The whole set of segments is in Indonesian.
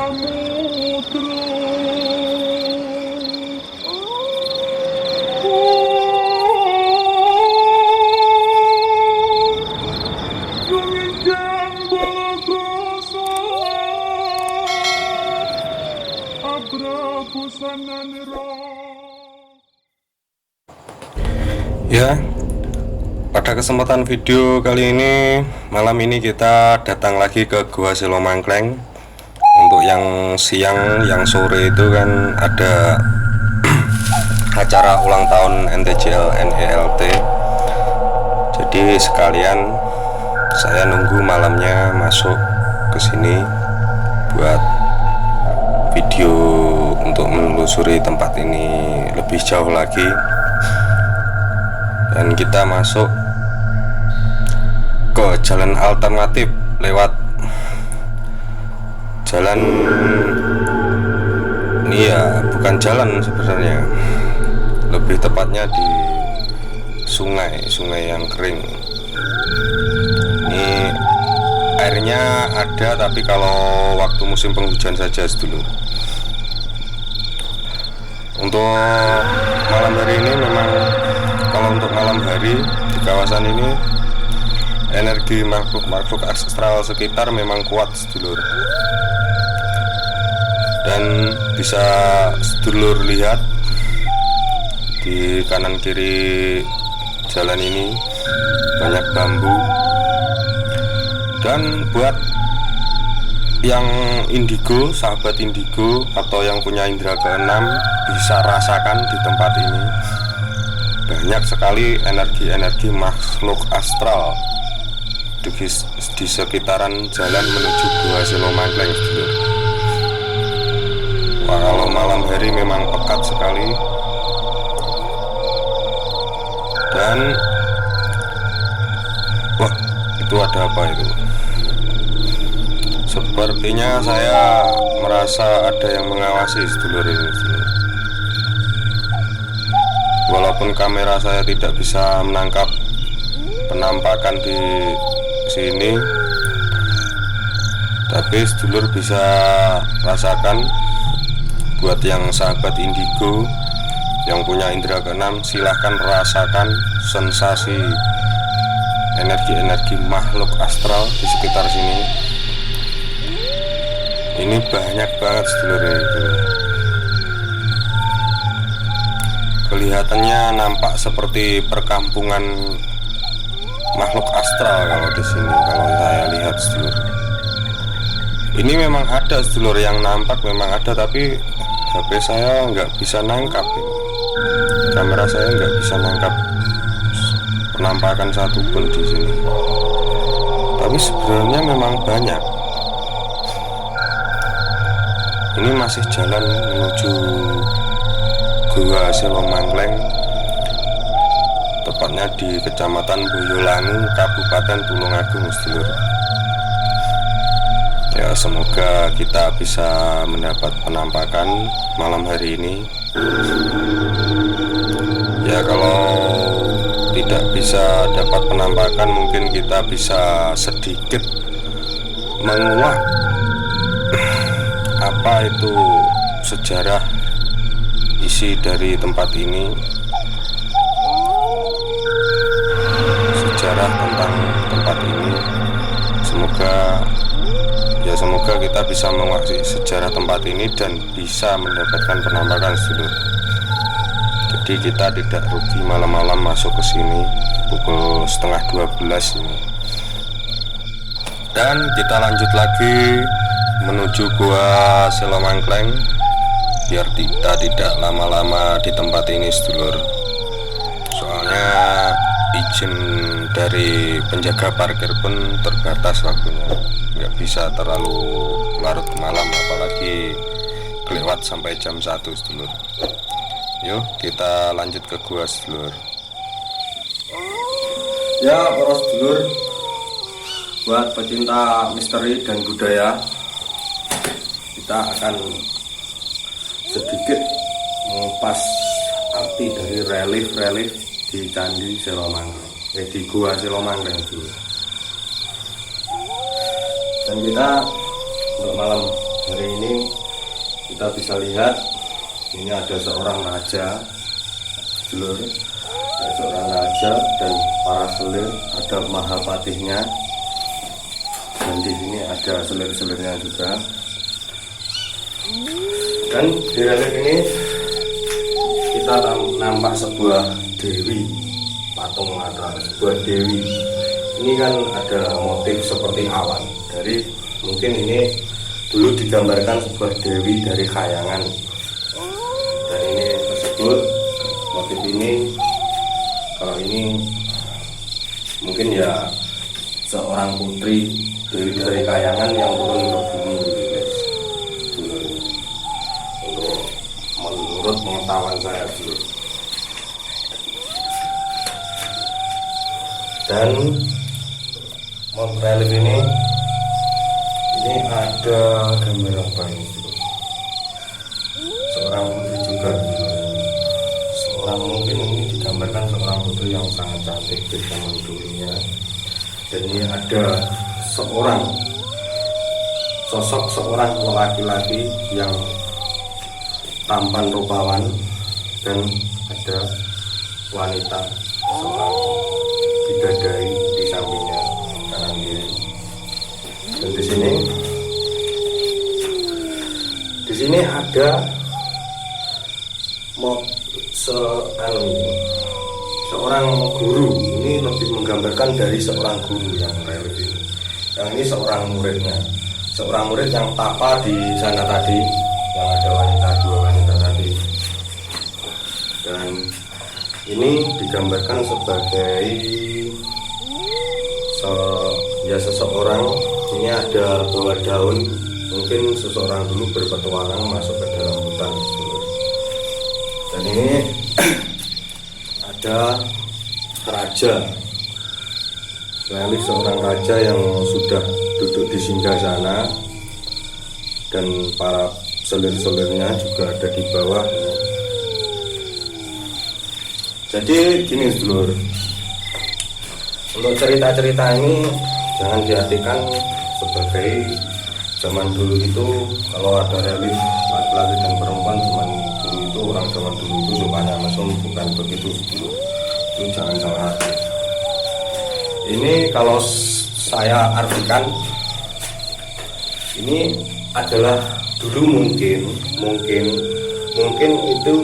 Ya, pada kesempatan video kali ini, malam ini kita datang lagi ke Gua Selomangkleng. Untuk yang siang, yang sore itu kan ada acara ulang tahun NTJL NELT. Jadi sekalian saya nunggu malamnya masuk ke sini buat video untuk menelusuri tempat ini lebih jauh lagi. Dan kita masuk ke jalan alternatif lewat jalan ini, ya bukan jalan sebenarnya, lebih tepatnya di sungai yang kering. Ini airnya ada, tapi kalau waktu musim penghujan saja sedulur. Untuk malam hari ini memang, kalau untuk malam hari di kawasan ini energi makhluk astral sekitar memang kuat sedulur. Dan bisa sedulur lihat di kanan kiri jalan ini banyak bambu. Dan buat yang indigo, sahabat indigo atau yang punya indera keenam bisa rasakan di tempat ini banyak sekali energi-energi makhluk astral di sekitaran jalan menuju Gua Selomangkleng. Wah, kalau malam hari memang pekat sekali. Dan wah, itu ada apa itu? Sepertinya saya merasa ada yang mengawasi sedulur ini. Walaupun kamera saya tidak bisa menangkap penampakan di sini, tapi sedulur bisa rasakan. Buat yang sahabat indigo yang punya indera keenam, silahkan rasakan sensasi energi-energi makhluk astral di sekitar sini. Ini banyak banget sedulur ini. Kelihatannya nampak seperti perkampungan makhluk astral kalau di sini, kalau saya lihat sedulur. Ini memang ada sedulur yang nampak, memang ada, tapi HP saya nggak bisa nangkap ini. Kamera saya nggak bisa nangkap penampakan satu pun di sini. Tapi sebenarnya memang banyak. Ini masih jalan menuju Gua Selomangkleng, tepatnya di Kecamatan Boyolangu, Kabupaten Tulungagung sedulur. Ya, semoga kita bisa mendapat penampakan malam hari ini. Ya, kalau tidak bisa dapat penampakan, mungkin kita bisa sedikit menguak apa itu sejarah isi dari tempat ini, sejarah tentang tempat ini. Semoga kita bisa menguasai sejarah tempat ini dan bisa mendapatkan penampakan sedulur. Jadi kita tidak rugi malam-malam masuk ke sini pukul 11:30 ini. Dan kita lanjut lagi menuju Gua Selomangkleng, biar kita tidak lama-lama di tempat ini sedulur. Soalnya izin dari penjaga parkir pun terbatas waktunya, nggak bisa terlalu larut malam, apalagi kelewat sampai jam 1 sedulur. Yuk kita lanjut ke gua sedulur. Ya para sedulur, buat pecinta misteri dan budaya, kita akan sedikit mengupas arti dari relief di Candi Selomangkleng, di Gua Selomangkleng dulu. Dan kita untuk malam hari ini kita bisa lihat ini ada seorang raja, sedulur, ada seorang raja dan para selir, ada mahapatihnya, dan di sini ada selir-selirnya juga. Dan di relief ini kita nampak sebuah dewi, patung atau sebuah dewi. Ini kan ada motif seperti awan. Dari mungkin ini dulu digambarkan sebuah dewi dari khayangan. Dan ini tersebut motif ini, kalau ini mungkin ya seorang putri dewi dari khayangan yang turun ke bumi gitu guys. Untuk menurut pengetahuan saya dulu. Dan relief ini ada gambar apa ini? Seorang putri juga. Seorang, mungkin ini digambarkan seorang putri yang sangat cantik di zaman dulunya. Dan ini ada sosok seorang laki-laki yang tampan rupawan, dan ada wanita seorang bidadari di sampingnya kanan kiri. Dan di sini ada seorang guru. Ini lebih menggambarkan dari seorang guru yang relief ini. Yang ini seorang muridnya, seorang murid yang tapa di sana tadi, yang ada dua wanita tadi. Dan ini digambarkan sebagai seseorang. Ini ada bawa daun, mungkin seseorang dulu berpetualang masuk ke dalam hutan. Dan ini ada raja, relief seorang raja yang sudah duduk di singgasana, dan para selir-selirnya juga ada di bawah. Jadi gini sedulur, untuk cerita-cerita ini jangan diartikan sebagai zaman dulu itu kalau ada relief laki-laki dan perempuan zaman dulu itu, orang zaman dulu itu sukanya mesum, bukan begitu sedulur. Itu jangan salah arti. Ini kalau saya artikan, ini adalah dulu mungkin itu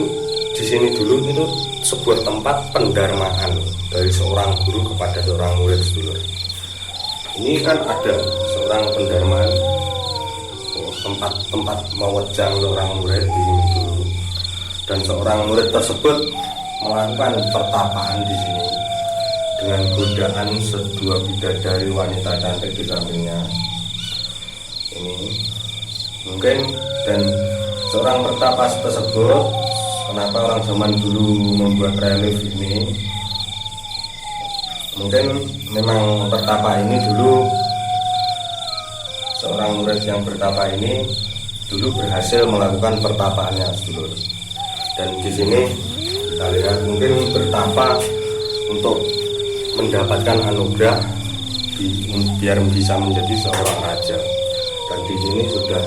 di sini dulu itu sebuah tempat pendarmaan dari seorang guru kepada seorang murid sedulur. Ini kan ada seorang pendarmaan, tempat mewejang seorang murid di sini dulu, dan seorang murid tersebut melakukan pertapaan di sini dengan godaan sedua bidadari wanita cantik di sampingnya. Ini mungkin, dan seorang pertapa tersebut, kenapa orang zaman dulu membuat relief ini, mungkin memang pertapa ini dulu, seorang murid yang bertapa ini dulu berhasil melakukan pertapaannya sedulur. Dan di sini kita lihat mungkin bertapa untuk mendapatkan anugerah biar bisa menjadi seorang raja. Dan di sini sudah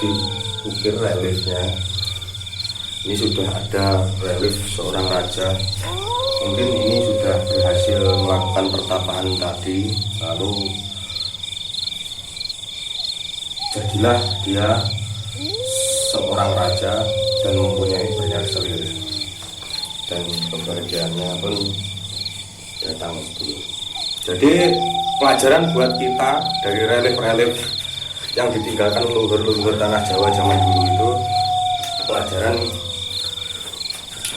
diukir reliefnya. Ini sudah ada relief seorang raja. Mungkin ini sudah berhasil melakukan pertapaan tadi, lalu jadilah dia seorang raja dan mempunyai banyak selir, dan kebahagiaannya pun datang dulu. Jadi pelajaran buat kita dari relief-relief yang ditinggalkan leluhur-leluhur tanah Jawa zaman dulu itu, pelajaran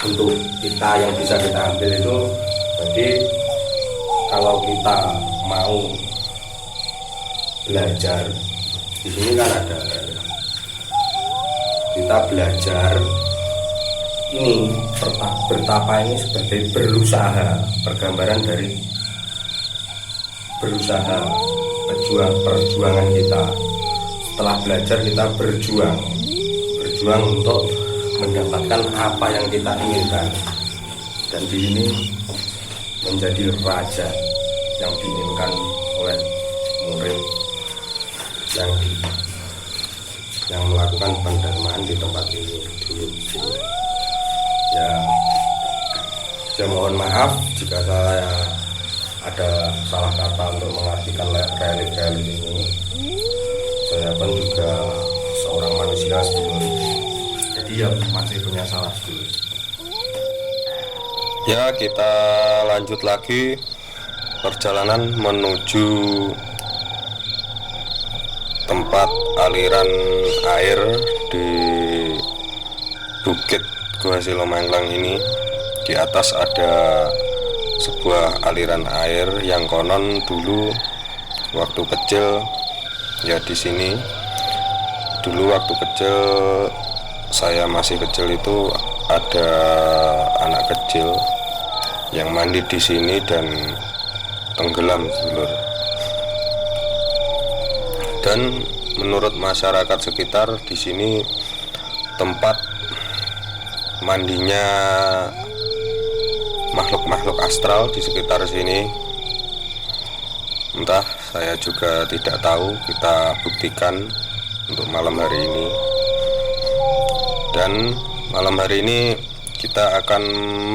untuk kita yang bisa kita ambil itu. Jadi kalau kita mau belajar, di sini kan ada kita belajar ini, bertapa ini sebagai berusaha, pergambaran dari berusaha, perjuangan kita. Setelah belajar kita berjuang untuk mendapatkan apa yang kita inginkan. Dan di sini menjadi raja yang diinginkan oleh murid yang yang melakukan pendarmaan di tempat ini dulu. Ya, saya mohon maaf jika saya ada salah kata untuk mengartikan relic ini. Saya pun juga seorang manusia sedulur, jadi ya masih punya salah sedulur. Ya, kita lanjut lagi perjalanan menuju tempat aliran air di Bukit Gua Silomangklang ini. Di atas ada sebuah aliran air yang konon dulu waktu kecil, ya di sini dulu waktu kecil, saya masih kecil itu ada anak kecil yang mandi di sini dan tenggelam, sedulur. Dan menurut masyarakat sekitar di sini tempat mandinya makhluk-makhluk astral di sekitar sini. Entah, saya juga tidak tahu. Kita buktikan untuk malam hari ini. Dan malam hari ini kita akan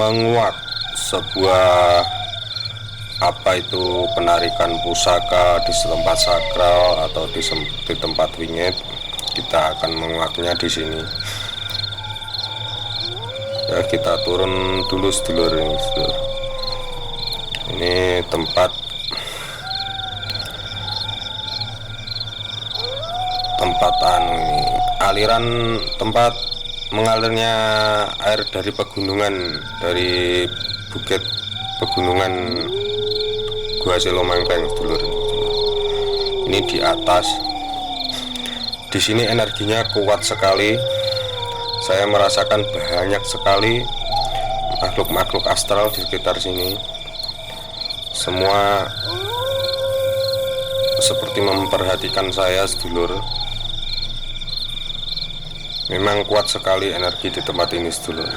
menguak sebuah penarikan pusaka di tempat sakral atau di tempat wingit. Kita akan menguaknya di sini. Ya, kita turun dulu sedulur ini, sedulur. Ini tempat ini aliran tempat mengalirnya air dari pegunungan, dari bukit pegunungan Gua Silomangklang, sedulur. Ini di atas. Di sini energinya kuat sekali. Saya merasakan banyak sekali makhluk-makhluk astral di sekitar sini. Semua seperti memperhatikan saya, sedulur. Memang kuat sekali energi di tempat ini, sedulur.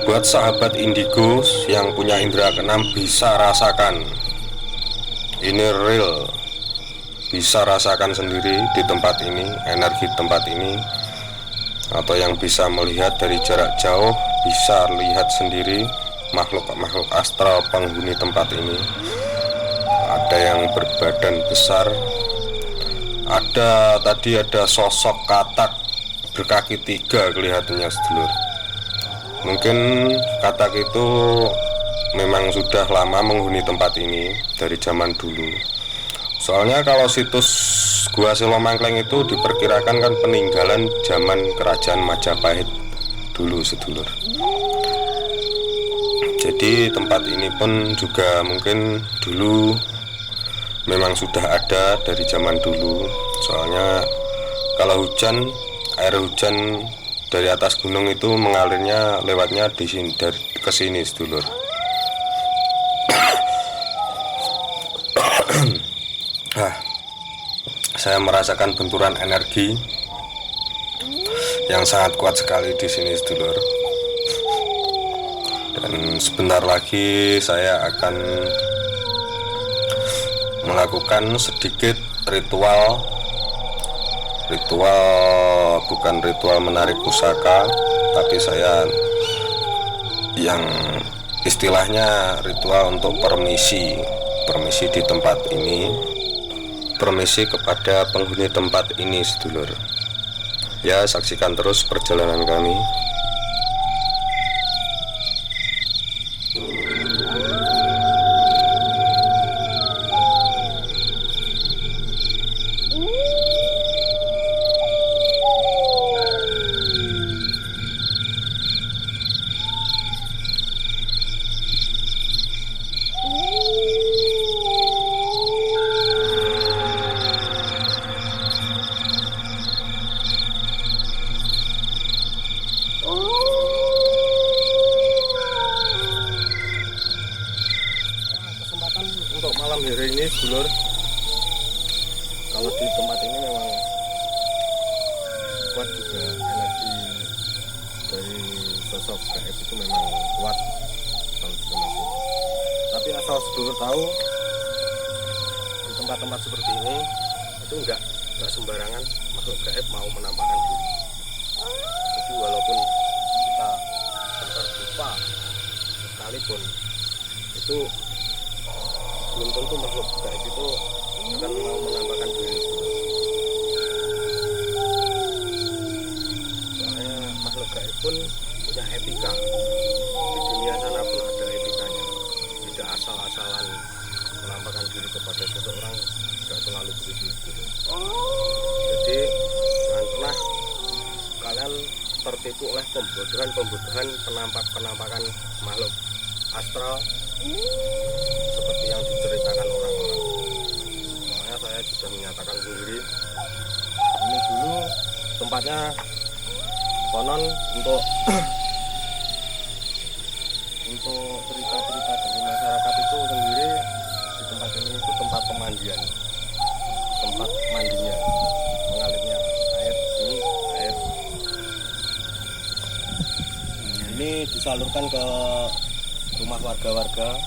Buat sahabat indigo yang punya indera keenam bisa rasakan. Ini real. Bisa rasakan sendiri di tempat ini, energi tempat ini. Atau yang bisa melihat dari jarak jauh bisa lihat sendiri makhluk-makhluk astral penghuni tempat ini. Ada yang berbadan besar, tadi ada sosok katak berkaki 3 kelihatannya, sedulur. Mungkin katak itu memang sudah lama menghuni tempat ini dari zaman dulu. Soalnya kalau situs Gua Silomangklang itu diperkirakan kan peninggalan zaman kerajaan Majapahit dulu, sedulur. Jadi tempat ini pun juga mungkin dulu memang sudah ada dari zaman dulu. Soalnya kalau hujan, air hujan dari atas gunung itu mengalirnya lewatnya di sini, dari ke sini, sedulur. Saya merasakan benturan energi yang sangat kuat sekali di sini, sedulur. Dan sebentar lagi saya akan melakukan sedikit ritual, bukan ritual menarik pusaka, tapi saya yang istilahnya ritual untuk permisi di tempat ini. Permisi kepada penghuni tempat ini, sedulur. Ya, saksikan terus perjalanan kami. Untuk malam hari ini, sedulur, kalau di tempat ini memang kuat juga energi dari sosok gaib itu memang kuat kalau di tempat ini. Tapi asal sedulur tahu, di tempat-tempat seperti ini itu enggak nggak sembarangan makhluk gaib mau menampakkan diri. Jadi walaupun kita terlupa sekalipun, itu belum tentu makhluk gaib itu akan mau menampakkan diri. Soalnya makhluk gaib pun punya etika. Di dunia sana pun ada etikanya. Tidak asal-asalan menampakkan diri kepada seseorang, tidak selalu begitu. Jadi jangan pernah kalian tertipu oleh pembodohan penampakan makhluk astral seperti yang diceritakan orang-orang. Soalnya saya sudah menyatakan sendiri, ini dulu tempatnya konon untuk cerita-cerita dari masyarakat itu sendiri. Di tempat ini itu tempat pemandian, tempat mandinya, mengalirnya air. Ini disalurkan ke rumah warga-warga,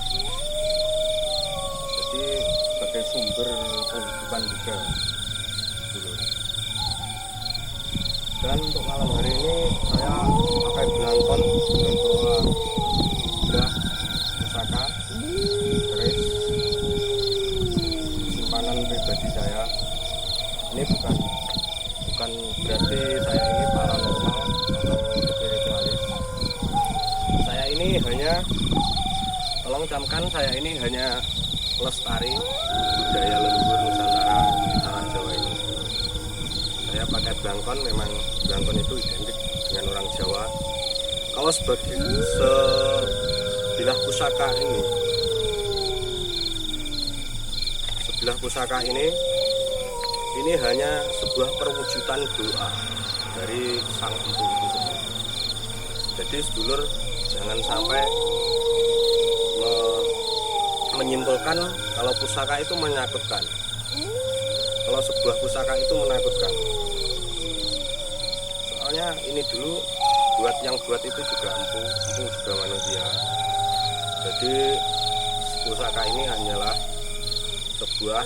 jadi sebagai sumber penghidupan juga dulu. Dan untuk malam hari ini saya pakai belangkon dan bawa udah pusaka keris simpanan pribadi saya. Ini bukan berarti saya ini paranormal atau spiritualis. Saya ini hanya, tolong camkan, saya ini hanya lestari budaya leluhur Nusantara di tanah Jawa ini. Saya pakai belangkon, memang belangkon itu identik dengan orang Jawa. Kalau sebagai sebilah pusaka ini hanya sebuah perwujudan doa dari sang empu itu sendiri. Jadi sedulur jangan sampai menyimpulkan kalau pusaka itu menakutkan. Kalau sebuah pusaka itu menakutkan. Soalnya ini dulu yang buat itu juga empu juga manusia. Jadi pusaka ini hanyalah sebuah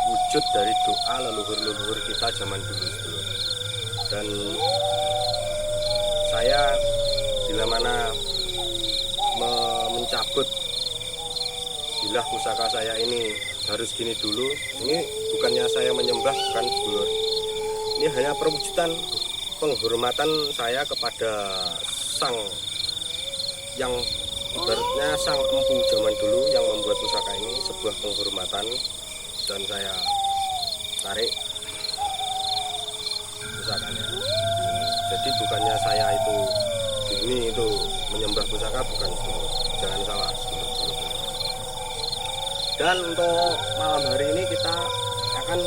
wujud dari doa leluhur-leluhur kita zaman dulu. Dan saya bila mana mencabut bilah pusaka saya ini harus gini dulu. Ini bukannya saya menyembah, bukan sedulur. Ini hanya perwujudan penghormatan saya kepada sang yang ibaratnya sang empu zaman dulu yang membuat pusaka ini, sebuah penghormatan. Dan saya tarik pusakanya. Jadi bukannya saya itu menyembah pusaka, bukan. Jangan salah. Dan untuk malam hari ini kita akan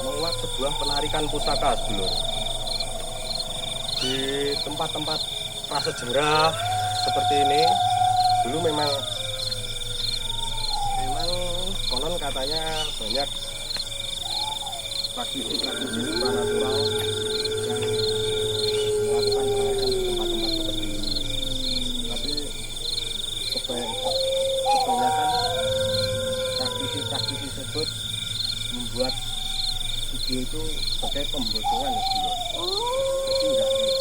menguak sebuah penarikan pusaka dulu di tempat-tempat prasejarah seperti ini. Dulu memang konon katanya banyak praktisi-praktisi supranatural yang melakukan penarikan di tempat-tempat seperti ini. Tapi kebanyakan praktisi tersebut membuat video itu sebagai pembodohan gitu. Jadi enggak real.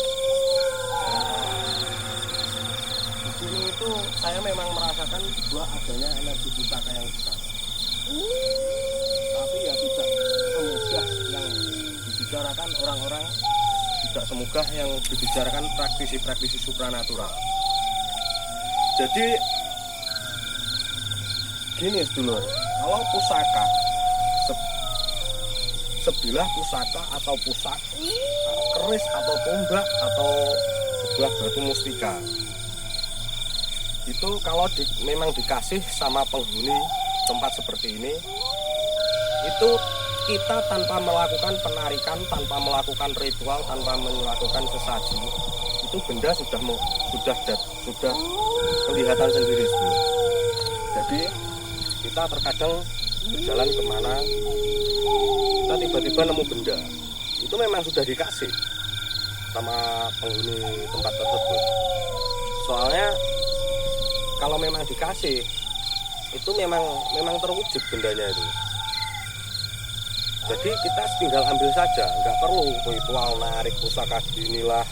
Di sini itu saya memang merasakan bahwa adanya energi pusaka yang besar. Tapi ya tidak semudah yang dibicarakan orang-orang, tidak semudah yang dibicarakan praktisi-praktisi supranatural. Jadi gini sedulur, kalau pusaka, sebilah pusaka atau keris atau tombak atau sebuah batu mustika, itu kalau memang dikasih sama penghuni tempat seperti ini, itu kita tanpa melakukan penarikan, tanpa melakukan ritual, tanpa melakukan sesaji, itu benda sudah kelihatan sendiri. Jadi kita terkadang berjalan kemana, kita tiba-tiba nemu benda, itu memang sudah dikasih sama penghuni tempat tersebut. Soalnya kalau memang dikasih, itu memang terwujud bendanya itu. Jadi kita tinggal ambil saja, nggak perlu ritual narik pusaka ginilah,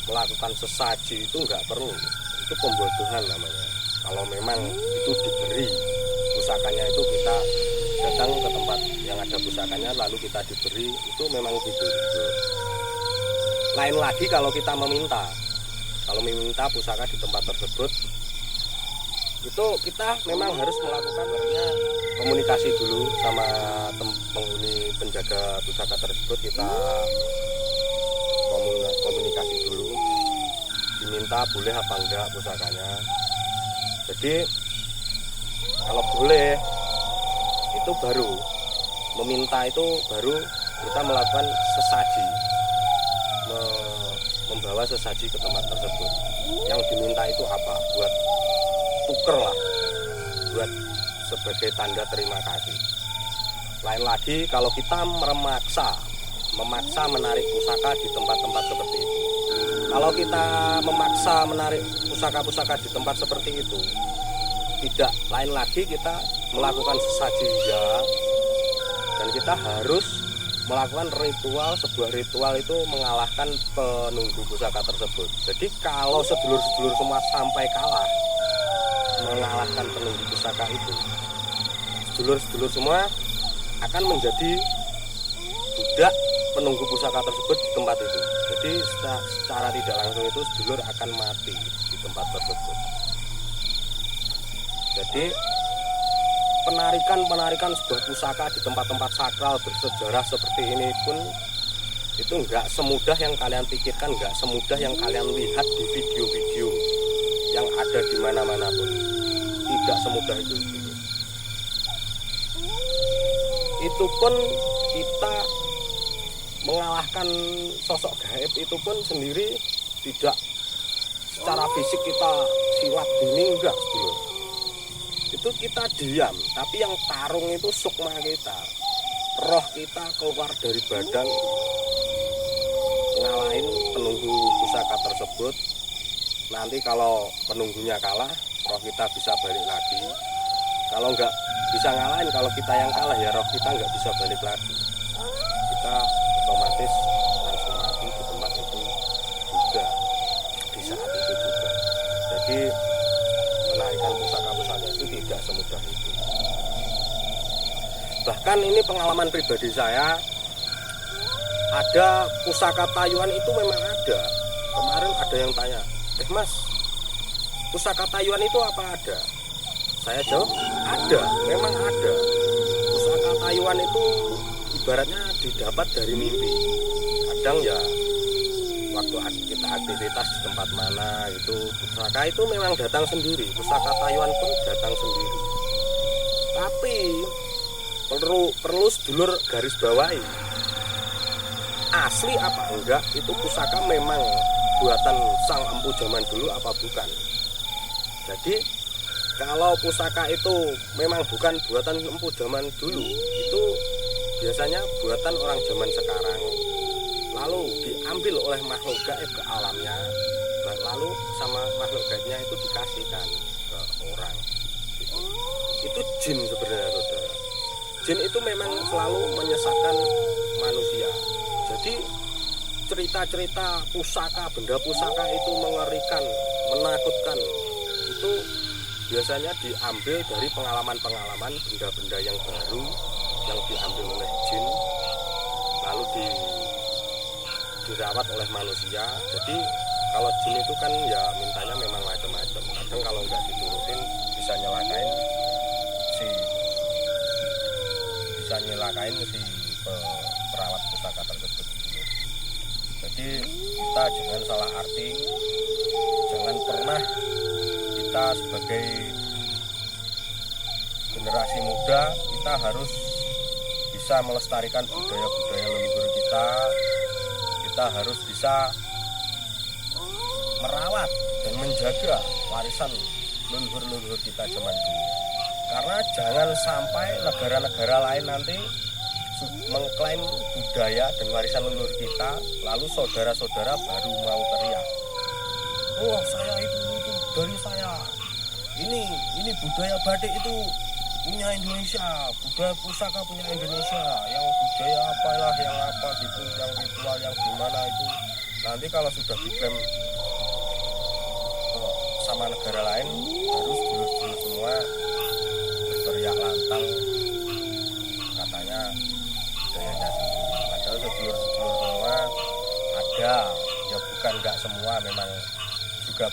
melakukan sesaji itu nggak perlu. Itu pembodohan namanya. Kalau memang itu diberi pusakanya, itu kita datang ke tempat yang ada pusakanya lalu kita diberi, itu memang gitu. Lain lagi kalau kita meminta pusaka di tempat tersebut, itu kita memang harus melakukan komunikasi dulu sama penghuni penjaga pusaka tersebut. Kita komunikasi dulu, diminta boleh apa enggak pusakanya. Jadi kalau boleh itu baru meminta, itu baru kita melakukan sesaji, membawa sesaji ke tempat tersebut. Yang diminta itu apa? Buat tuker lah, buat sebagai tanda terima kasih. Lain lagi kalau kita memaksa menarik pusaka di tempat-tempat seperti itu. Kalau kita memaksa menarik pusaka-pusaka di tempat seperti itu, tidak lain lagi kita melakukan sesaji ya, dan kita harus melakukan sebuah ritual itu mengalahkan penunggu pusaka tersebut. Jadi kalau sedulur-sedulur semua sampai kalah mengalahkan penunggu pusaka itu, sedulur-sedulur semua akan menjadi budak penunggu pusaka tersebut di tempat itu. Jadi secara tidak langsung itu sedulur akan mati di tempat tersebut. Jadi penarikan sebuah pusaka di tempat-tempat sakral bersejarah seperti ini pun itu nggak semudah yang kalian pikirkan, nggak semudah yang kalian lihat di video-video yang ada di mana-mana pun. Tidak semudah itu. Itu pun kita mengalahkan sosok gaib itu pun sendiri tidak secara fisik kita silat bening, enggak dulu. Itu kita diam, tapi yang tarung itu sukma kita, roh kita keluar dari badan ngalahin penunggu pusaka tersebut. Nanti kalau penunggunya kalah, roh kita bisa balik lagi. Kalau enggak bisa ngalahin, kalau kita yang kalah ya roh kita enggak bisa balik lagi. Kita otomatis langsung mati di tempat itu juga, di saat itu juga. Jadi menarikan pusaka-pusaka itu tidak semudah itu. Bahkan ini pengalaman pribadi saya, ada pusaka tayuan itu memang ada. Kemarin ada yang tanya, Mas, pusaka tayuan itu apa ada? Saya jawab, ada, memang ada. Pusaka tayuan itu ibaratnya didapat dari mimpi. Kadang ya waktu kita aktivitas di tempat mana itu, pusaka itu memang datang sendiri. Pusaka tayuan pun datang sendiri. Tapi perlu sedulur garis bawahi, asli apa enggak itu pusaka memang buatan sang empu zaman dulu apa bukan. Jadi kalau pusaka itu memang bukan buatan empu zaman dulu, itu biasanya buatan orang zaman sekarang, lalu diambil oleh makhluk gaib ke alamnya, lalu sama makhluk gaibnya itu dikasihkan ke orang. Itu jin sebenarnya, saudara. Jin itu memang selalu menyesatkan manusia. Jadi cerita-cerita pusaka, benda pusaka itu mengerikan, menakutkan, itu biasanya diambil dari pengalaman-pengalaman benda-benda yang baru yang diambil oleh jin, lalu dirawat oleh manusia. Jadi kalau jin itu kan ya mintanya memang macam-macam. Kadang kalau nggak diturutin bisa nyelakain si perawat pusaka tersebut. Jadi kita jangan salah arti, jangan pernah kita sebagai generasi muda kita harus bisa melestarikan budaya-budaya leluhur kita. Kita harus bisa merawat dan menjaga warisan leluhur-leluhur kita zaman dulu. Karena jangan sampai negara-negara lain nanti mengklaim budaya dan warisan leluhur kita, lalu saudara-saudara baru mau teriak, "Oh, saya itu dari saya. Ini budaya batik itu punya Indonesia, budaya pusaka punya Indonesia, yang budaya apalah yang apa gitu, yang ritual yang gimana itu. Nanti kalau sudah diklaim sama negara lain, harus dulur-dulur semua berteriak lantang katanya budayanya sendiri. Padahal sedulur-sedulur semua ada, ya bukan nggak semua, memang juga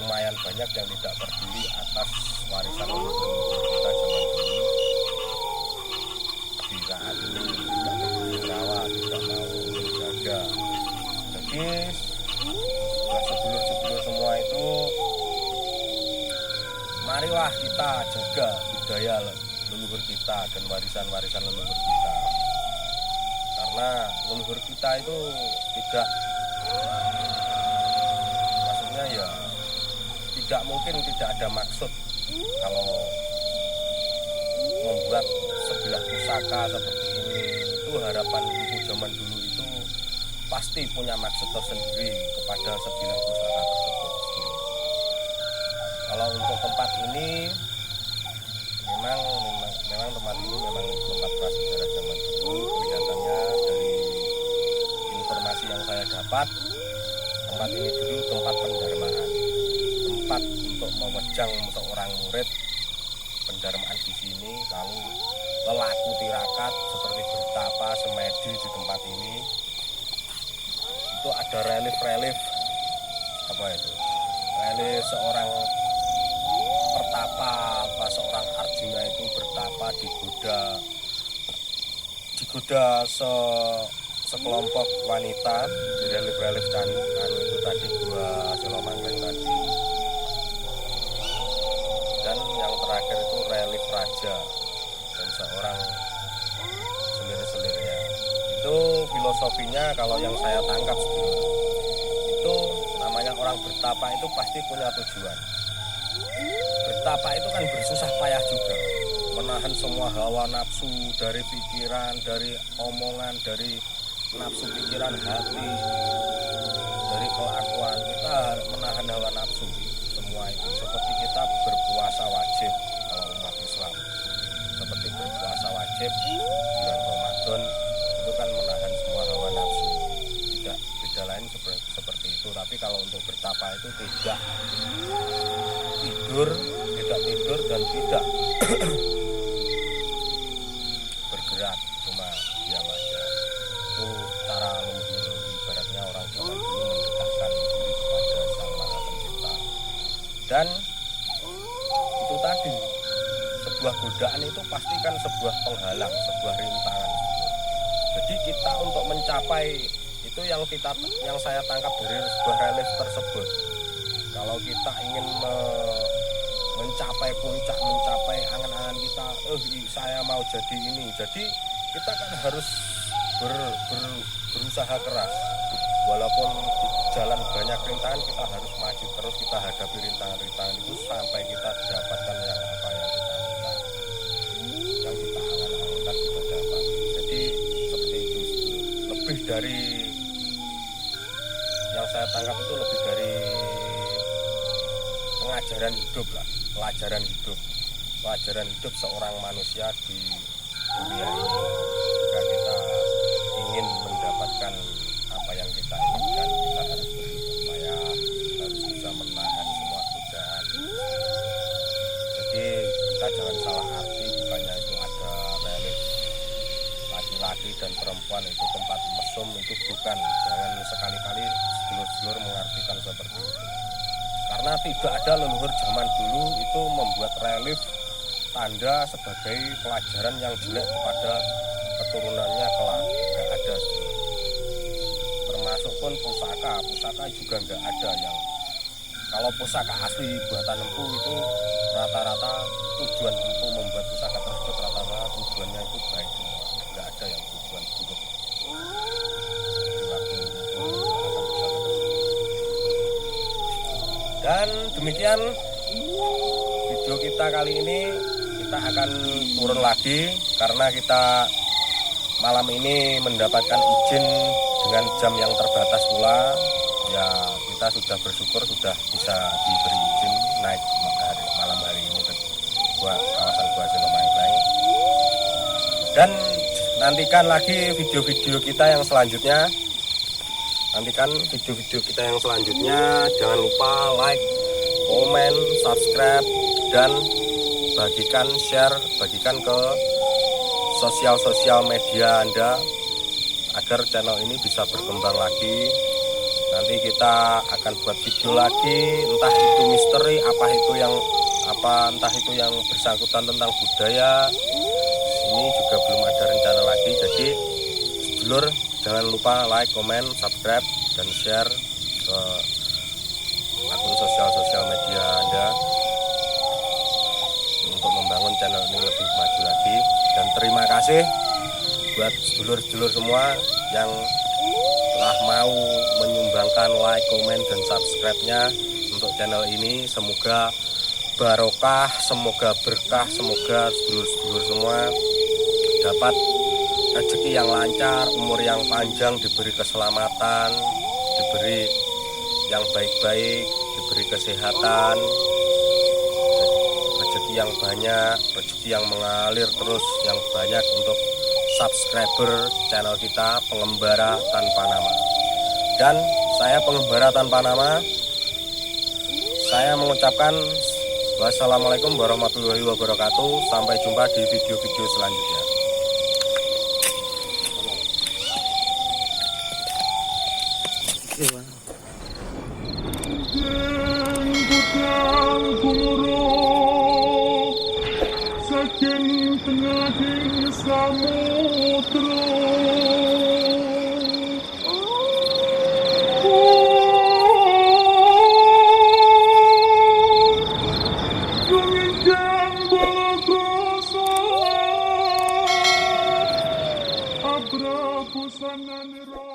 lumayan banyak yang tidak peduli atas warisan leluhur kita zaman dulu. Di saat ini tidak peduli merawat, tidak mau menjaga. Jadi buat sedulur-sedulur semua itu, marilah kita jaga budaya leluhur kita dan warisan-warisan leluhur kita. Karena leluhur kita itu tidak, maksudnya ya tidak mungkin tidak ada maksud kalau membuat sebilah pusaka seperti ini. Itu harapan ibu zaman dulu itu pasti punya maksud tersendiri kepada sebilah pusaka tersebut. Kalau untuk tempat ini memang tempat ini memang tempat prasejarah zaman dulu. Kelihatannya dari informasi yang saya dapat, tempat ini dulu tempat pendarmaan, tempat untuk mewejang seorang murid pendarmaan di sini, lalu lelaku tirakat seperti bertapa semedi di tempat ini. Itu ada relief apa itu? Relief seorang pertapa, apa seorang Arjuna itu bertapa digoda sekelompok wanita di relief itu tadi, Gua Selomangkleng tadi. Dan yang terakhir itu relief raja dan seorang selir-selirnya. Itu filosofinya kalau yang saya tangkap sebelum itu, namanya orang bertapa itu pasti punya tujuan. Bertapa itu kan bersusah payah juga, menahan semua hawa nafsu dari pikiran, dari omongan, dari nafsu pikiran hati, dari kelakuan. Kita menahan hawa nafsu semua itu, seperti kita berpuasa wajib kalau umat Islam, seperti berpuasa wajib bulan Ramadan itu kan menahan semua hawa nafsu. Tidak beda lain seperti itu. Tapi kalau untuk bertapa itu tidak tidur dan tidak bergerak, cuma diam aja. Itu cara leluhur, ibaratnya orang zaman dulu mendekatkan diri kepada Sang Maha Pencipta. Dan itu tadi, sebuah godaan itu pasti kan sebuah penghalang, sebuah rintangan. Jadi kita untuk mencapai itu yang saya tangkap dari sebuah relief tersebut, kalau kita ingin mencapai puncak, mencapai angan-angan kita, saya mau jadi ini, jadi kita kan harus berusaha keras. Walaupun di jalan banyak rintangan, kita harus maju terus, kita hadapi rintangan-rintangan itu sampai kita dapatkan yang apa yang kita minta, yang kita angan-angan kita dapat. Jadi seperti itu. Lebih dari yang saya tangkap itu, lebih dari pengajaran hidup lah, pelajaran hidup seorang manusia di dunia ini. Jika kita ingin mendapatkan apa yang kita inginkan, kita harus bersusah payah, harus bisa menahan semua godaan. Jadi kita jangan salah arti, bukannya itu ada relief laki-laki dan perempuan itu tempat mesum, itu bukan. Jangan sekali-kali sedulur-sedulur mengartikan seperti itu. Karena tidak ada leluhur zaman dulu itu membuat relief tanda sebagai pelajaran yang jelek kepada keturunannya kelak. Nggak ada. Termasuk pun pusaka juga nggak ada yang, kalau pusaka asli buatan Empu itu rata-rata tujuan Empu membuat pusaka tersebut rata-rata tujuannya itu baik semua, nggak ada yang tujuan buruk. Dan demikian video kita kali ini, kita akan turun lagi karena kita malam ini mendapatkan izin dengan jam yang terbatas pula. Ya kita sudah bersyukur sudah bisa diberi izin naik malam hari ini ke kawasan Gua Selomangkleng. Dan nantikan lagi video-video kita yang selanjutnya. Jangan lupa like, komen, subscribe, dan bagikan ke sosial media Anda agar channel ini bisa berkembang lagi. Nanti kita akan buat video lagi, entah itu misteri, entah itu yang bersangkutan tentang budaya. Ini juga belum ada rencana lagi. Jadi sedulur, jangan lupa like, komen, subscribe, dan share ke akun sosial media Anda untuk membangun channel ini lebih maju lagi. Dan terima kasih buat sedulur-sedulur semua yang telah mau menyumbangkan like, komen, dan subscribe-nya untuk channel ini. Semoga barokah, semoga berkah, semoga sedulur-sedulur semua dapat rezeki yang lancar, umur yang panjang, diberi keselamatan, diberi yang baik-baik, diberi kesehatan, rezeki yang banyak, rezeki yang mengalir terus yang banyak untuk subscriber channel kita Pengembara Tanpa Nama. Dan saya Pengembara Tanpa Nama, saya mengucapkan wassalamualaikum warahmatullahi wabarakatuh. Sampai jumpa di video-video selanjutnya. Saking tengahing samudra Gumijang balakrasa Abra busananira